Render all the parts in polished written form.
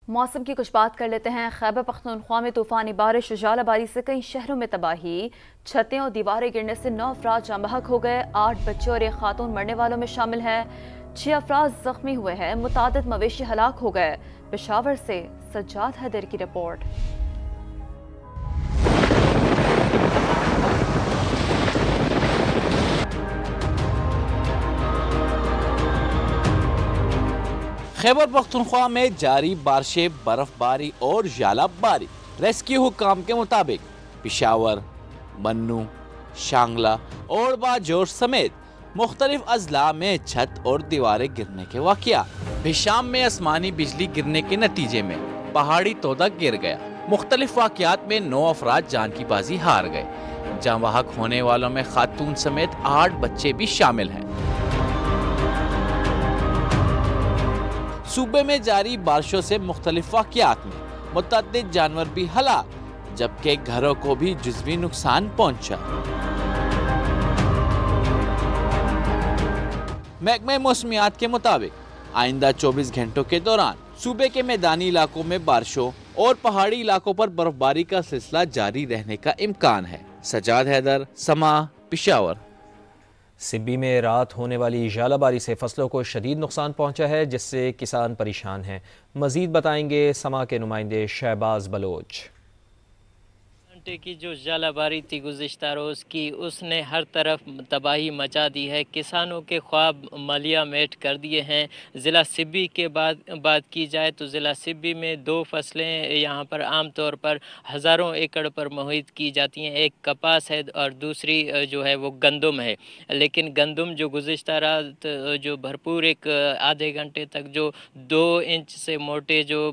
موسم کی کچھ بات کر لیتے ہیں۔ خیبر پختونخوا میں طوفانی بارش اور ژالہ باری سے کئی شہروں میں تباہی، چھتیں اور دیواریں گرنے سے 9 افراد جاں بحق ہو گئے، 8 بچے اور 1 خاتون مرنے والوں میں شامل ہیں، 6 افراد زخمی ہوئے ہیں، متعدد مویشی ہلاک ہو گئے۔ پشاور سے سجاد حیدر کی رپورٹ۔ خیبر پختونخوا میں جاری بارشیں، برف باری اور ژالہ باری۔ ریسکیو حکام کے مطابق پشاور، منو، شانگلہ اور باجوش سمیت مختلف اضلاع میں چھت اور دیواریں گرنے کے واقعات۔ بھشام میں آسمانی بجلی گرنے کے نتیجے میں پہاڑی تودہ گر گیا۔ مختلف واقعات میں 9 افراد جان کی بازی ہار گئے۔ جاں بحق ہونے والوں میں خاتون سمیت 8 بچے بھی شامل ہیں۔ صوبے میں جاری بارشوں سے مختلف واقعات میں متعدد جانور بھی ہلاک، جبکہ گھروں کو بھی جزوی نقصان پہنچا۔ محکمہ موسمیات کے مطابق آئندہ 24 گھنٹوں کے دوران صوبے کے میدانی علاقوں میں بارشوں اور پہاڑی علاقوں پر برف باری کا سلسلہ جاری رہنے کا امکان ہے۔ سجاد حیدر، سما، پشاور۔ سبی میں رات ہونے والی ژالہ باری سے فصلوں کو شدید نقصان پہنچا ہے، جس سے کسان پریشان ہیں۔ مزید بتائیں گے سما کے نمائندے شہباز بلوچ۔ کی جو ژالہ باری تھی گزشتہ روز کی، اس نے ہر طرف تباہی مچا دی ہے، کسانوں کے خواب مالیہ میٹ کر دیے ہیں۔ ضلع سبی کے بات کی جائے تو ضلع سبی میں 2 فصلیں یہاں پر عام طور پر ہزاروں ایکڑ پر محیط کی جاتی ہیں، ایک کپاس ہے اور دوسری جو ہے وہ گندم ہے، لیکن گندم جو گزشتہ رات جو بھرپور ایک آدھے گھنٹے تک جو 2 انچ سے موٹے جو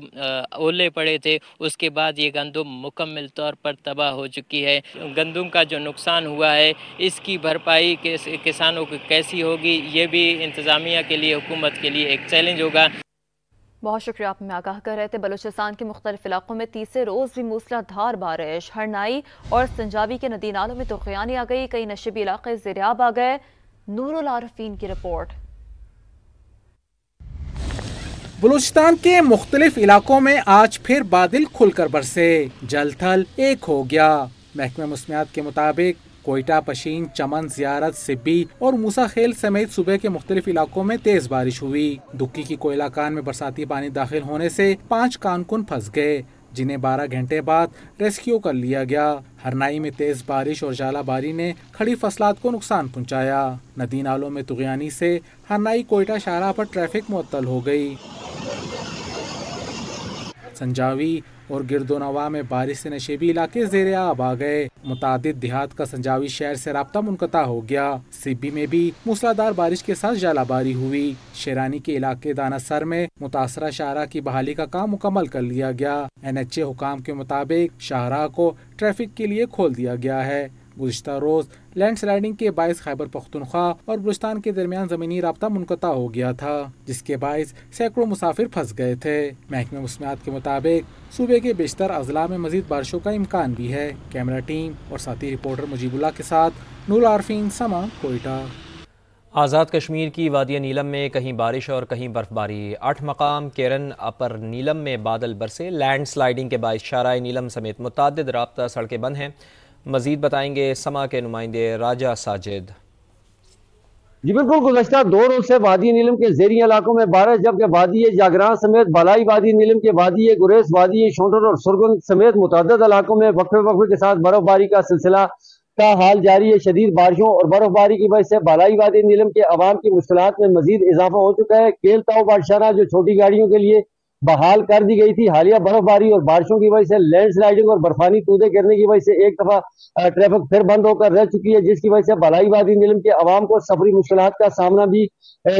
اولے پڑے تھے، اس کے بعد یہ گندم مکمل طور پر تباہ ہو چکی ہے۔ گندم کا جو نقصان ہوا ہے، اس کی بھرپائی کسانوں کو کیسی ہوگی، یہ بھی انتظامیہ کے لیے، حکومت کے لیے ایک چیلنج ہوگا۔ بہت شکریہ، آپ میں آگاہ کر رہے تھے۔ بلوچستان کے مختلف علاقوں میں تیسرے روز بھی موسلا دھار بارش، ہرنائی اور سنجاوی کے ندی نالوں میں طوفانی آ گئی، کئی نشیبی علاقے زیریاب آ گئے۔ نور العارفین کی رپورٹ۔ بلوچستان کے مختلف علاقوں میں آج پھر بادل کھل کر برسے، جل تھل ایک ہو گیا۔ محکمہ موسمیات کے مطابق کوئٹہ، پشین، چمن، زیارت، سبی اور موسیٰ خیل سمیت صوبے کے مختلف علاقوں میں تیز بارش ہوئی۔ دکی کی کوئلہ کان میں برساتی پانی داخل ہونے سے 5 کانکن پھنس گئے، جنہیں 12 گھنٹے بعد ریسکیو کر لیا گیا۔ ہرنائی میں تیز بارش اور ژالہ باری نے کھڑی فصلات کو نقصان پہنچایا۔ ندی نالوں میں طغیانی سے ہرنائی کوئٹہ شاہراہ پر ٹریفک معطل ہو گئی۔ سنجاوی اور گرد و نواح میں بارش سے نشیبی علاقے زیر آب آ گئے، متعدد دیہات کا سنجاوی شہر سے رابطہ منقطع ہو گیا۔ سبی میں بھی موسلادھار بارش کے ساتھ ژالہ باری ہوئی۔ شیرانی کے علاقے دانا سر میں متاثرہ شاہراہ کی بحالی کا کام مکمل کر لیا گیا۔ NHA حکام کے مطابق شاہراہ کو ٹریفک کے لیے کھول دیا گیا ہے۔ گزشتہ روز لینڈ سلائیڈنگ کے باعث خیبر پختونخوا اور بلوچستان کے درمیان زمینی رابطہ منقطع ہو گیا تھا، جس کے باعث سینکڑوں مسافر پھنس گئے تھے۔ محکمہ موسمیات کے مطابق صوبے کے بیشتر اضلاع میں مزید بارشوں کا امکان بھی ہے۔ کیمرہ ٹیم اور ساتھی رپورٹر مجیب اللہ کے ساتھ نور العارفین، سما، کوئٹہ۔ آزاد کشمیر کی وادی نیلم میں کہیں بارش اور کہیں برف باری، 8 مقام کیرن اپر نیلم میں بادل برسے، لینڈ سلائیڈنگ کے باعث شاہراہ نیلم سمیت متعدد رابطہ سڑکیں بند ہیں۔ مزید بتائیں گے سما کے نمائندے راجہ ساجد۔ جی بالکل، گزشتہ 2 روز سے وادی نیلم کے زیریں علاقوں میں بارش، جبکہ وادی جاگران سمیت بالائی وادی نیلم کے وادی گریز، وادی شونٹر اور سرگن سمیت متعدد علاقوں میں وقفے کے ساتھ برف باری کا سلسلہ کا حال جاری ہے۔ شدید بارشوں اور برف باری کی وجہ سے بالائی وادی نیلم کے عوام کی مشکلات میں مزید اضافہ ہو چکا ہے۔ کیل تاؤ بادشاہ جو چھوٹی گاڑیوں کے لیے بحال کر دی گئی تھی، حالیہ برف باری اور بارشوں کی وجہ سے لینڈ سلائیڈنگ اور برفانی تودے گرنے کی وجہ سے ایک دفعہ ٹریفک پھر بند ہو کر رہ چکی ہے، جس کی وجہ سے بالائی وادی نیلم کے عوام کو سفری مشکلات کا سامنا بھی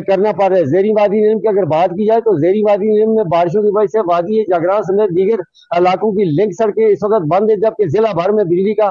کرنا پڑ رہا ہے۔ زیریں وادی نیلم کی اگر بات کی جائے تو زیریں وادی نیلم میں بارشوں کی وجہ سے وادی جاگران سمیت دیگر علاقوں کی لنک سڑکیں اس وقت بند ہے، جبکہ ضلع بھر میں بجلی کا